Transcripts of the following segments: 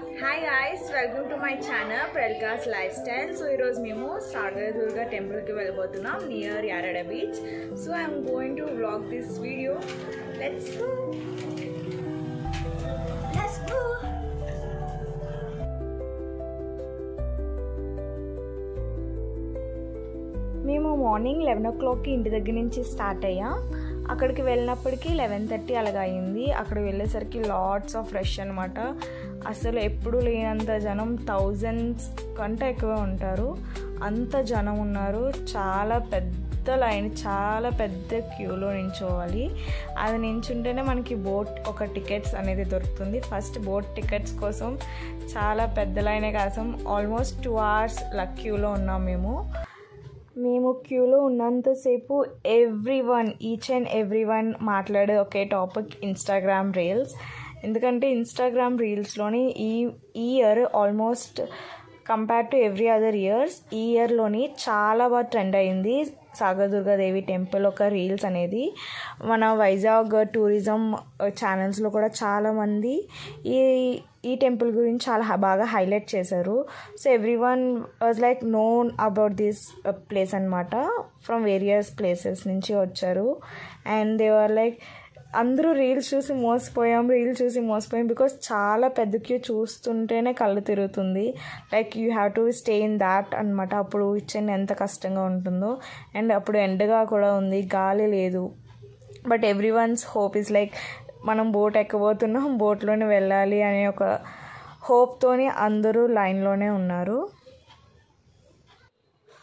Hi guys, welcome to my channel Prelka's Lifestyle. So ఈరోజు మేము Sagar Durga temple కి వెళ్ళబోతున్నాం near Yarada beach. So I am going to vlog this video. Let's go. మేము morning 11 o'clockకి ఇంటి దగ్గర నుంచి స్టార్ట్ అయ్యాం. అక్కడికి వెళ్ళినప్పటికీ 11:30 అలాగా అయింది. అక్కడ వెళ్ళేసరికి లాట్స్ ఆఫ్ రష్ అనమాట. అసలు ఎప్పుడు లేనంత జనం, థౌజండ్స్ కంటే ఎక్కువ ఉంటారు. అంత జనం ఉన్నారు. చాలా పెద్ద లైన్, చాలా పెద్ద క్యూలో నించోవాలి. అది నించుంటేనే మనకి బోట్ ఒక టికెట్స్ అనేది దొరుకుతుంది. ఫస్ట్ బోట్ టికెట్స్ కోసం చాలా పెద్ద లైనే కోసం ఆల్మోస్ట్ 2 hours క్యూలో ఉన్నాం. మేము క్యూలో ఉన్నంతసేపు ఈచ్ అండ్ ఎవ్రీ వన్ మాట్లాడే ఒకే టాపిక్ ఇన్స్టాగ్రామ్ రీల్స్. ఎందుకంటే ఇన్స్టాగ్రామ్ రీల్స్లోని ఈ year almost compare to every other years ఈ ఇయర్లోని చాలా బాగా ట్రెండ్ అయింది సాగర్ దుర్గాదేవి టెంపుల్ ఒక రీల్స్ అనేది. మన వైజాగ్ టూరిజం ఛానల్స్లో కూడా చాలామంది ఈ టెంపుల్ గురించి చాలా బాగా హైలైట్ చేశారు. So every one was like known about this place అనమాట. ఫ్రమ్ వేరియస్ ప్లేసెస్ నుంచి వచ్చారు. అండ్ దే ఆర్ లైక్ అందరూ రీల్స్ చూసి మోసపోయాం బికాస్ చాలా పెద్ద క్యూ, చూస్తుంటేనే కళ్ళు తిరుగుతుంది. Like you have to stay in that అనమాట. అప్పుడు ఇచ్చేది ఎంత కష్టంగా ఉంటుందో. అండ్ అప్పుడు ఎండగా కూడా ఉంది, గాలి లేదు. But every once hope is like మనం బోట్ ఎక్కబోతున్నాం, బోట్లోనే వెళ్ళాలి అనే ఒక హోప్తోని అందరూ లైన్లోనే ఉన్నారు.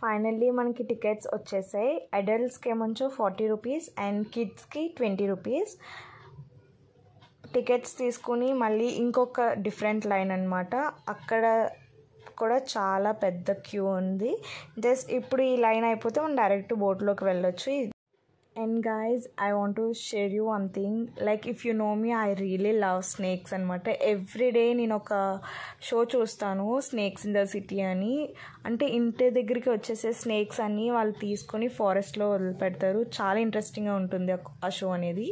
ఫైనల్లీ మనకి టికెట్స్ వచ్చేసాయి. అడల్ట్స్కి ఏమో 40 rupees అండ్ కిడ్స్కి 20 rupees. టికెట్స్ తీసుకుని మళ్ళీ ఇంకొక డిఫరెంట్ లైన్ అనమాట. అక్కడ కూడా చాలా పెద్ద క్యూ ఉంది. జస్ట్ ఇప్పుడు ఈ లైన్ అయిపోతే మనం డైరెక్ట్ బోట్లోకి వెళ్ళొచ్చు. And guys, I want to share you one thing. Like if you know me, I really love snakes అనమాట. ఎవ్రీడే నేను ఒక షో చూస్తాను, స్నేక్స్ ఇన్ ద సిటీ అని. అంటే ఇంటి దగ్గరికి వచ్చేసే స్నేక్స్ అన్నీ వాళ్ళు తీసుకొని ఫారెస్ట్లో వదిలిపెడతారు. చాలా ఇంట్రెస్టింగ్గా ఉంటుంది ఆ షో అనేది.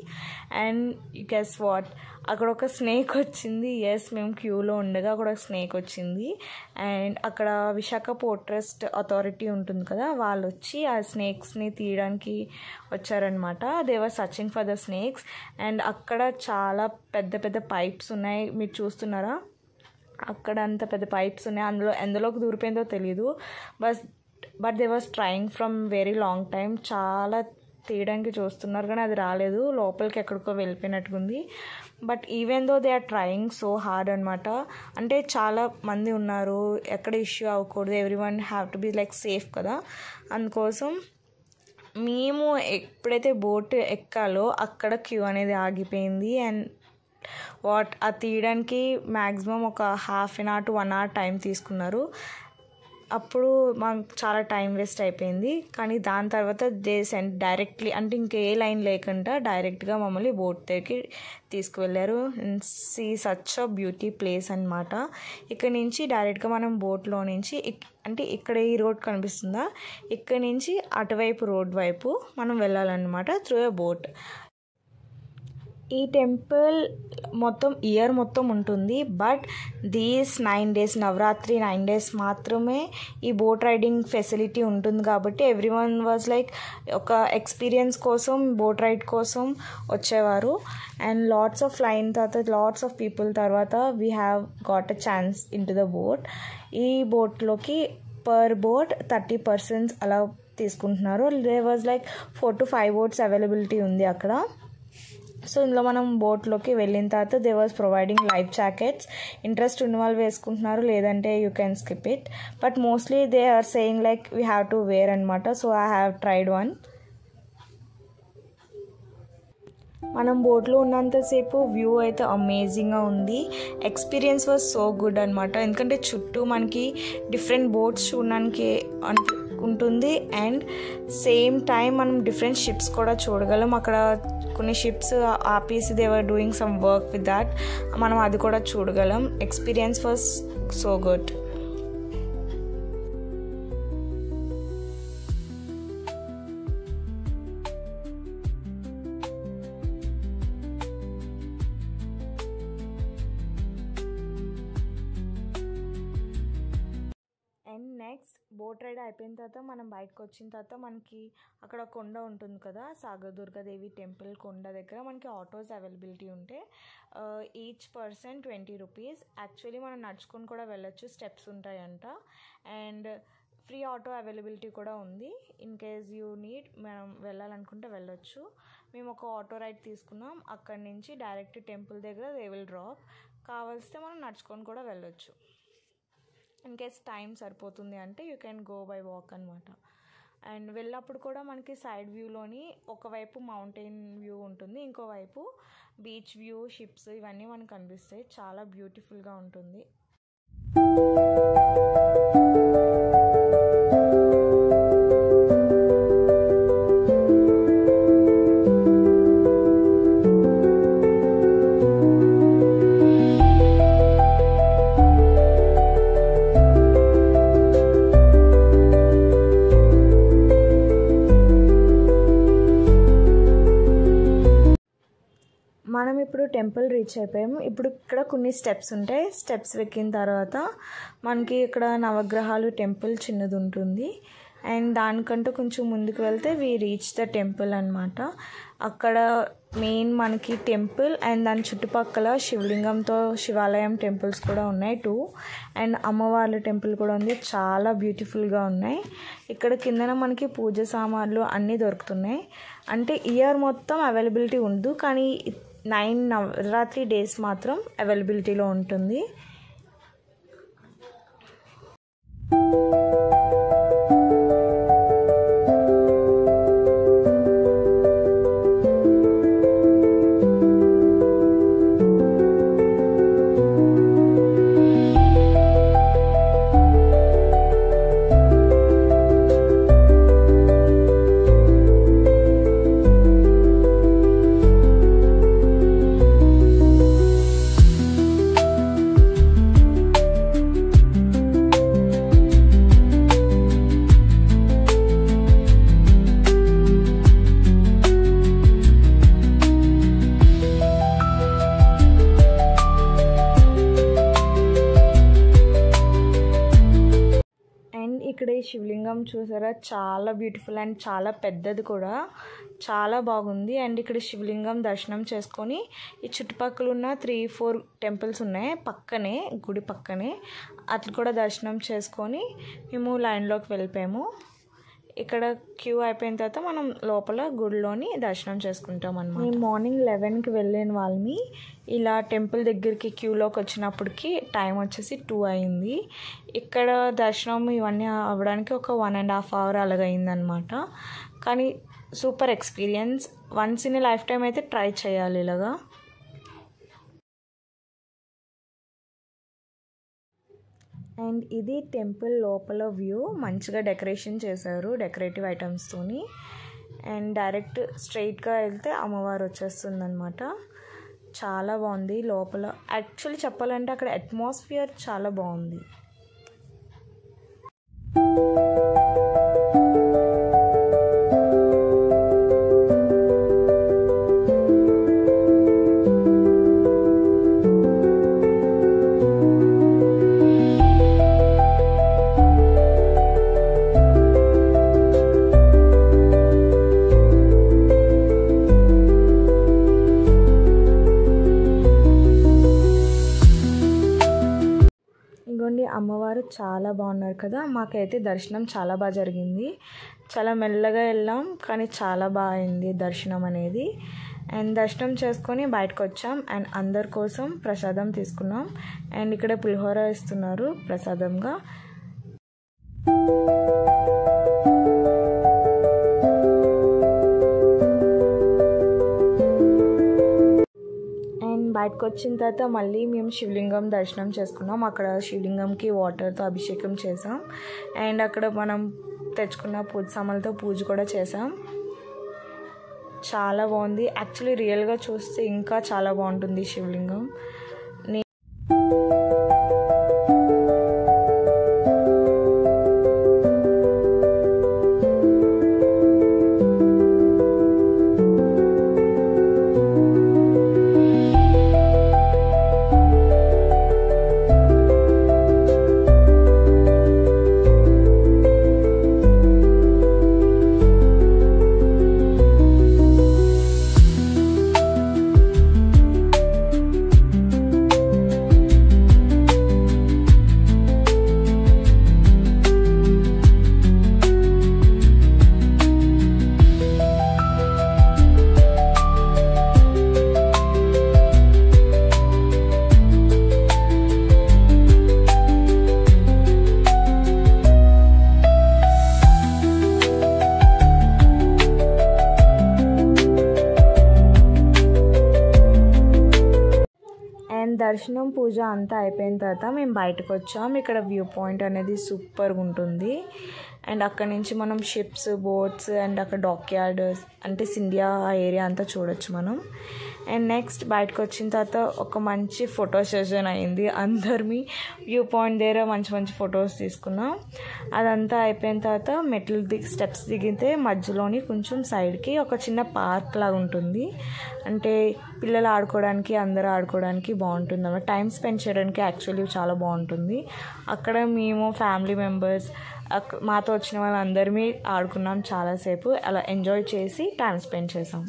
అండ్ గెస్ వాట్, అక్కడ ఒక స్నేక్ వచ్చింది. ఎస్, మేము క్యూలో ఉండగా అక్కడ ఒక స్నేక్ వచ్చింది. అండ్ అక్కడ విశాఖ పోర్ట్ ట్రస్ట్ అథారిటీ ఉంటుంది కదా, వాళ్ళు వచ్చి ఆ స్నేక్స్ని తీయడానికి వచ్చారనమాట. They were searching for the snakes. And అక్కడ చాలా పెద్ద పెద్ద పైప్స్ ఉన్నాయి, మీరు చూస్తున్నారా? అక్కడ అంత పెద్ద పైప్స్ ఉన్నాయి. ఎందులోకి దూరిపోయిందో తెలీదు. But they was trying from very long time. చాలా తీయడానికి చూస్తున్నారు కానీ అది రాలేదు, లోపలికి ఎక్కడికో వెళ్ళిపోయినట్టుకుంది. But even though they are trying so hard అనమాట. అంటే చాలా మంది ఉన్నారు, ఎక్కడ ఇష్యూ అవ్వకూడదు, every one have to be like safe కదా. అందుకోసం మేము ఎప్పుడైతే బోట్ ఎక్కాలో అక్కడ క్యూ అనేది ఆగిపోయింది. అండ్ అది తీయడానికి మ్యాక్సిమం ఒక 1/2 hour to 1 hour టైం తీసుకున్నారు. అప్పుడు మాకు చాలా టైం వేస్ట్ అయిపోయింది. కానీ దాని తర్వాత దే సెండ్ డైరెక్ట్లీ, అంటే ఇంకే లైన్ లేకుండా డైరెక్ట్గా మమ్మల్ని బోట్ దగ్గరికి తీసుకువెళ్ళారు. See such a beauty place అనమాట. ఇక్కడ నుంచి డైరెక్ట్గా మనం బోట్లో నుంచి, అంటే ఇక్కడ ఈ రోడ్ కనిపిస్తుందా, ఇక్కడ నుంచి అటువైపు రోడ్ వైపు మనం వెళ్ళాలన్నమాట త్రూ ఎ బోట్. ఈ టెంపుల్ మొత్తం ఇయర్ మొత్తం ఉంటుంది. But these 9 days, Navratri 9 days మాత్రమే ఈ బోట్ రైడింగ్ ఫెసిలిటీ ఉంటుంది. కాబట్టి ఎవ్రీ వన్ వాజ్ లైక్ ఒక ఎక్స్పీరియన్స్ కోసం, బోట్ రైడ్ కోసం వచ్చేవారు. అండ్ లాట్స్ ఆఫ్ లైన్ తర్వాత, లాట్స్ ఆఫ్ పీపుల్ తర్వాత we have got a chance into the boat. ఈ బోట్లోకి పర్ బోట్ 30 persons అలా తీసుకుంటున్నారు. They was like 4 to 5 boats availability ఉంది అక్కడ. సో ఇందులో మనం బోట్లోకి వెళ్ళిన తర్వాత they was providing life jackets. Interest ఉన్న వాళ్ళు వేసుకుంటున్నారు, లేదంటే you can skip it. But mostly they are saying like we have to wear అనమాట. So I have tried one. మనం బోట్లో ఉన్నంతసేపు వ్యూ అయితే అమేజింగ్గా ఉంది. ఎక్స్పీరియన్స్ వాజ్ సో గుడ్ అనమాట. ఎందుకంటే చుట్టూ మనకి డిఫరెంట్ బోట్స్ చూడడానికి ఉంటుంది. అండ్ సేమ్ టైం మనం డిఫరెంట్ షిప్స్ కూడా చూడగలం. అక్కడ కొన్ని షిప్స్ ఆపేసి they were doing some work with that, మనం అది కూడా చూడగలం. Experience was so good. Boat ride అయిపోయిన తర్వాత మనం బయటకు వచ్చిన తర్వాత మనకి అక్కడ కొండ ఉంటుంది కదా, సాగరదుర్గాదేవి టెంపుల్ కొండ దగ్గర మనకి ఆటోస్ అవైలబిలిటీ ఉంటే ఈచ్ పర్సన్ 20 రూపీస్. యాక్చువల్లీ మనం నడుచుకొని కూడా వెళ్ళొచ్చు, స్టెప్స్ ఉంటాయంట. అండ్ ఫ్రీ ఆటో అవైలబిలిటీ కూడా ఉంది. ఇన్ కేస్ యూ నీడ్ మనం వెళ్ళాలనుకుంటే వెళ్ళొచ్చు. మేము ఒక ఆటో రైడ్ తీసుకున్నాం. అక్కడి నుంచి డైరెక్ట్ టెంపుల్ దగ్గర దే విల్ డ్రాప్. కావాల్సితే మనం నడుచుకొని కూడా వెళ్ళొచ్చు. ఇన్ కేస్ టైం సరిపోతుంది అంటే you can go by walk అనమాట. అండ్ వెళ్ళినప్పుడు కూడా మనకి సైడ్ వ్యూలోని ఒకవైపు మౌంటైన్ వ్యూ ఉంటుంది, ఇంకోవైపు బీచ్ వ్యూ, షిప్స్ ఇవన్నీ మనకు కనిపిస్తాయి. చాలా బ్యూటిఫుల్గా ఉంటుంది. మనం ఇప్పుడు టెంపుల్ రీచ్ అయిపోయాము. ఇప్పుడు ఇక్కడ కొన్ని స్టెప్స్ ఉంటాయి. స్టెప్స్ ఎక్కిన తర్వాత మనకి ఇక్కడ నవగ్రహాలు టెంపుల్ చిన్నది ఉంటుంది. అండ్ దానికంటూ కొంచెం ముందుకు వెళ్తే వి రీచ్ ద టెంపుల్ అనమాట. అక్కడ మెయిన్ మనకి టెంపుల్ అండ్ దాని చుట్టుపక్కల శివలింగంతో శివాలయం టెంపుల్స్ కూడా ఉన్నాయి 2. అండ్ అమ్మవార్ల టెంపుల్ కూడా ఉంది. చాలా బ్యూటిఫుల్గా ఉన్నాయి. ఇక్కడ కిందన మనకి పూజ సామాన్లు అన్నీ దొరుకుతున్నాయి. అంటే ఇయర్ మొత్తం అవైలబిలిటీ ఉండదు, కానీ 9 నవరాత్రి డేస్ మాత్రం అవైలబిలిటీలో ఉంటుంది. ఇక్కడ ఈ శివలింగం చూసారా, చాలా బ్యూటిఫుల్ అండ్ చాలా పెద్దది కూడా, చాలా బాగుంది. అండ్ ఇక్కడ శివలింగం దర్శనం చేసుకొని ఈ చుట్టుపక్కల ఉన్న 3-4 టెంపుల్స్ ఉన్నాయి పక్కనే, గుడి పక్కనే, అట్లా కూడా దర్శనం చేసుకొని మేము లైన్లోకి వెళ్ళిపోయాము. ఇక్కడ క్యూ అయిపోయిన తర్వాత మనం లోపల గుడిలోని దర్శనం చేసుకుంటాం అన్నమాట. మేము మార్నింగ్ 11కి వెళ్ళిన వాళ్ళని ఇలా టెంపుల్ దగ్గరికి క్యూలోకి వచ్చినప్పటికి టైం వచ్చేసి 2 అయింది. ఇక్కడ దర్శనం ఇవన్నీ అవ్వడానికి ఒక 1.5 hour అలాగైందనమాట. కానీ super experience, once in life time అయితే ట్రై చేయాలి ఇలాగా. అండ్ ఇది టెంపుల్ లోపల వ్యూ, మంచిగా డెకరేషన్ చేశారు డెకరేటివ్ ఐటమ్స్తోని. అండ్ డైరెక్ట్ స్ట్రైట్గా వెళ్తే అమ్మవారు వచ్చేస్తుంది అనమాట. చాలా బాగుంది లోపల. యాక్చువల్లీ చెప్పాలంటే అక్కడ అట్మాస్ఫియర్ చాలా బాగుంది. అమ్మవారు చాలా బాగున్నారు కదా. మాకైతే దర్శనం చాలా బాగా జరిగింది. చాలా మెల్లగా వెళ్ళాం కానీ చాలా బాగా అయింది దర్శనం అనేది. అండ్ దర్శనం చేసుకొని బయటకు వచ్చాం. అండ్ అందరి కోసం ప్రసాదం తీసుకున్నాం. అండ్ ఇక్కడ పులిహోర ఇస్తున్నారు ప్రసాదంగా. బయటకు వచ్చిన తర్వాత మళ్ళీ మేము శివలింగం దర్శనం చేసుకున్నాం. అక్కడ శివలింగంకి వాటర్తో అభిషేకం చేసాం. అండ్ అక్కడ మనం తెచ్చుకున్న పూజ సామాన్లతో పూజ కూడా చేసాం. చాలా బాగుంది. యాక్చువల్లీ రియల్గా చూస్తే ఇంకా చాలా బాగుంటుంది శివలింగం. దర్శనం పూజ అంతా అయిపోయిన తర్వాత మేము బయటకు వచ్చాం. ఇక్కడ వ్యూ పాయింట్ అనేది సూపర్గా ఉంటుంది. అండ్ అక్కడ నుంచి మనం షిప్స్, బోట్స్ అండ్ అక్కడ డాక్యార్డ్ అంటే సిండియా ఆ ఏరియా అంతా చూడొచ్చు మనం. అండ్ నెక్స్ట్ బయటకు వచ్చిన తర్వాత ఒక మంచి ఫోటో సెషన్ అయింది. అందరినీ వ్యూ పాయింట్ దగ్గర మంచి మంచి ఫొటోస్ తీసుకున్నాం. అదంతా అయిపోయిన తర్వాత స్టెప్స్ దిగితే మధ్యలోని కొంచెం సైడ్కి ఒక చిన్న పార్క్ లాగా ఉంటుంది. అంటే పిల్లలు ఆడుకోవడానికి, అందరూ ఆడుకోవడానికి బాగుంటుంది అన్నమాట. టైం స్పెండ్ చేయడానికి యాక్చువల్లీ చాలా బాగుంటుంది. అక్కడ మేము ఫ్యామిలీ మెంబర్స్ మాతో వచ్చిన వాళ్ళందరినీ ఆడుకున్నాం చాలాసేపు. అలా ఎంజాయ్ చేసి టైం స్పెండ్ చేసాం.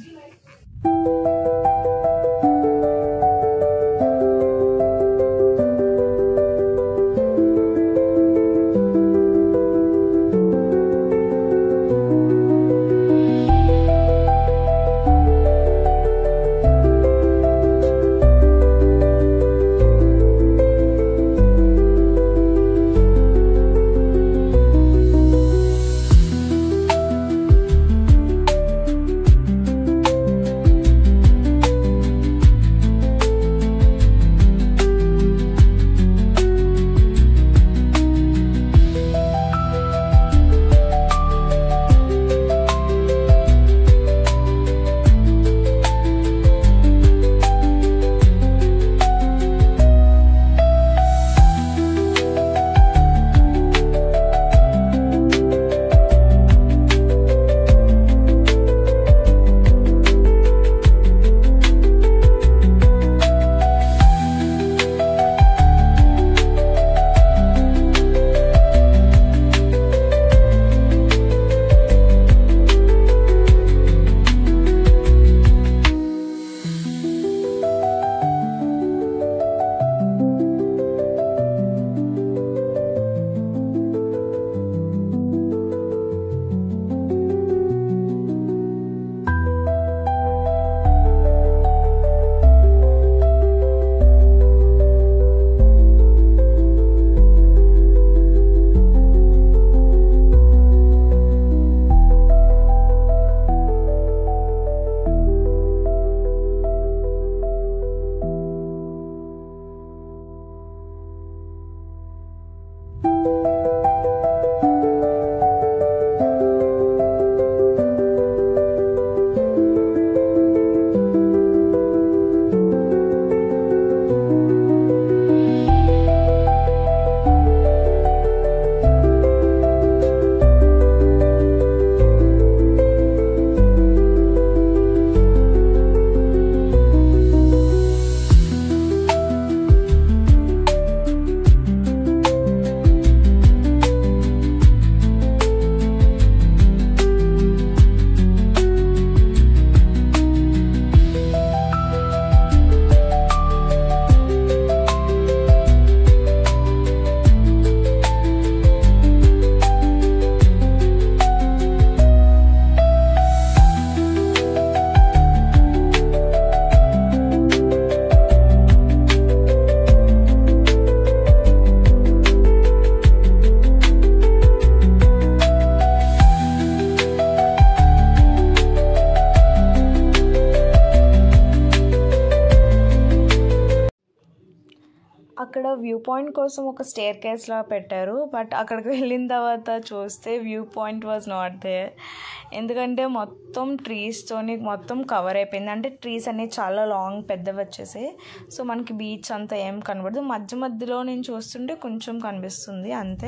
అక్కడ వ్యూ పాయింట్ కోసం ఒక స్టేర్ కేస్లా పెట్టారు. బట్ అక్కడికి వెళ్ళిన తర్వాత చూస్తే view point was not there. ఎందుకంటే మొత్తం ట్రీస్తోని మొత్తం కవర్ అయిపోయింది. అంటే ట్రీస్ అనేవి చాలా లాంగ్ పెద్దవి వచ్చేసాయి. సో మనకి బీచ్ అంతా ఏం కనబడదు. మధ్యలో నేను చూస్తుంటే కొంచెం కనిపిస్తుంది అంతే.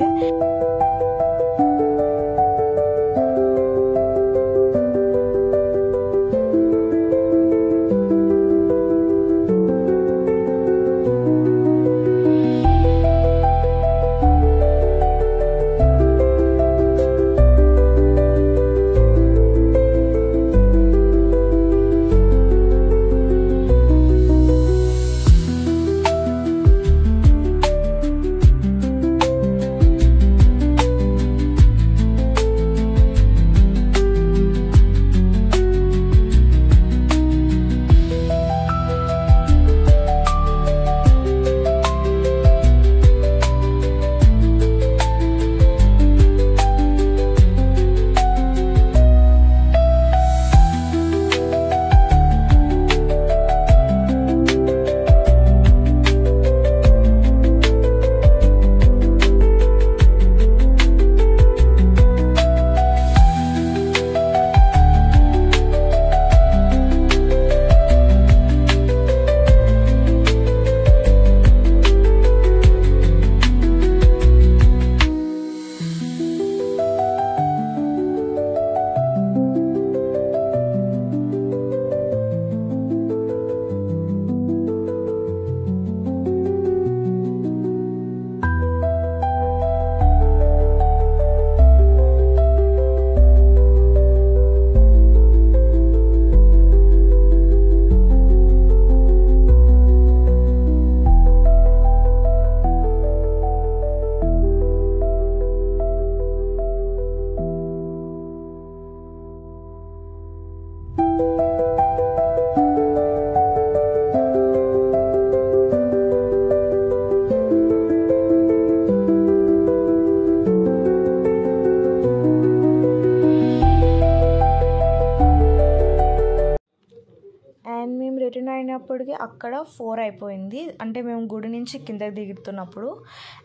వచ్చేటప్పటికి అక్కడ 4 అయిపోయింది, అంటే మేము గుడి నుంచి కిందకి దిగుతున్నప్పుడు.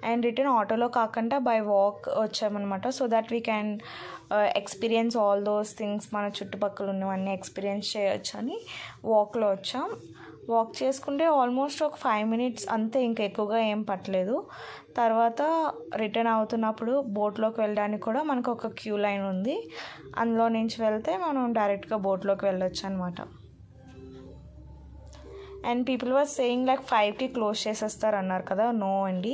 అండ్ రిటర్న్ ఆటోలో కాకుండా బై వాక్ వచ్చామన్నమాట. So that we can experience all those things, మన చుట్టుపక్కల ఉన్నవన్నీ ఎక్స్పీరియన్స్ చేయొచ్చు అని వాక్లో వచ్చాం. వాక్ చేసుకుంటే ఆల్మోస్ట్ ఒక 5 minutes అంతే, ఇంకా ఎక్కువగా ఏం పట్టలేదు. తర్వాత రిటర్న్ అవుతున్నప్పుడు బోట్లోకి వెళ్ళడానికి కూడా మనకు ఒక క్యూ లైన్ ఉంది. అందులో నుంచి వెళ్తే మనం డైరెక్ట్గా బోట్లోకి వెళ్ళొచ్చు అనమాట. And people was saying like 5కి క్లోజ్ చేసేస్తారు అన్నారు కదా. నో అండి,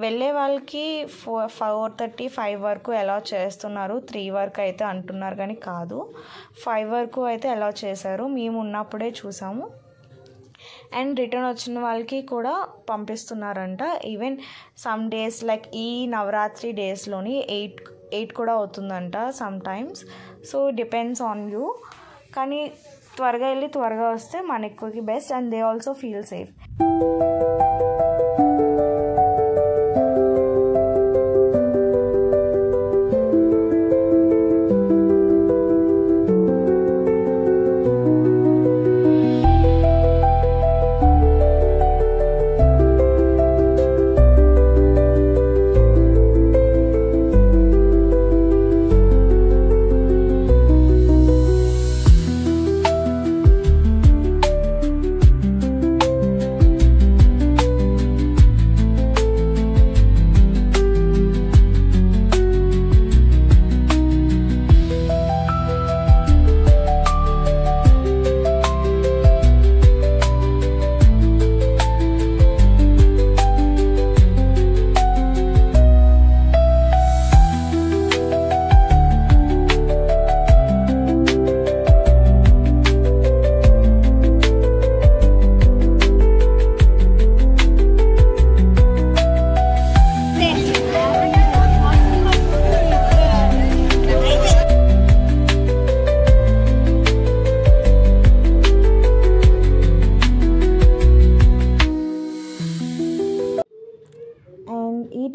వెళ్ళే వాళ్ళకి 4:30, 5 వరకు అలౌ చేస్తున్నారు. 3 వరకు అయితే అంటున్నారు కానీ కాదు, 5 వరకు అయితే అలౌ చేశారు. మేము ఉన్నప్పుడే చూసాము. అండ్ రిటర్న్ వచ్చిన వాళ్ళకి కూడా పంపిస్తున్నారంట. ఈవెన్ సమ్ డేస్ లైక్ ఈ నవరాత్రి డేస్లోని 8 కూడా అవుతుందంట some times. So depends on you. కానీ త్వరగా వెళ్ళి త్వరగా వస్తే మనకి best. And they also feel safe.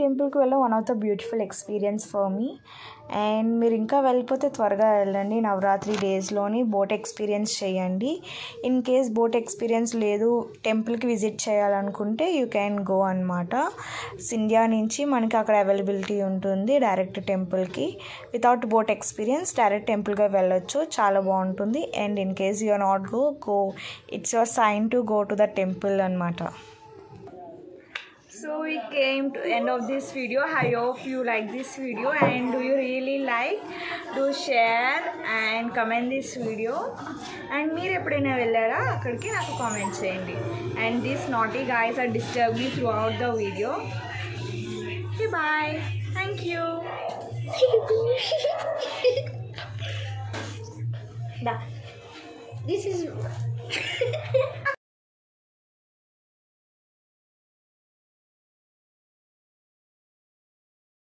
టెంపుల్కి వెళ్ళడం one of the beautiful experience for me. And మీరు ఇంకా వెళ్ళిపోతే త్వరగా వెళ్ళండి. నవరాత్రి డేస్లోని బోట్ ఎక్స్పీరియన్స్ చేయండి. ఇన్ కేస్ బోట్ ఎక్స్పీరియన్స్ లేదు, టెంపుల్కి విజిట్ చేయాలనుకుంటే యూ క్యాన్ గో అనమాట. సింధ్యా నుంచి మనకి అక్కడ అవైలబిలిటీ ఉంటుంది డైరెక్ట్ టెంపుల్కి. వితౌట్ బోట్ ఎక్స్పీరియన్స్ డైరెక్ట్ టెంపుల్గా వెళ్ళొచ్చు, చాలా బాగుంటుంది. And in case you are not go, it's your sign to go to the temple అనమాట. So we came to end of this video. I hope you like this video, and do you really like, do share and comment this video. And meer eppudaina vellara akkadiki naaku comment cheyandi. And these naughty guys are disturbing me throughout the video. Okay, bye, thank you. This is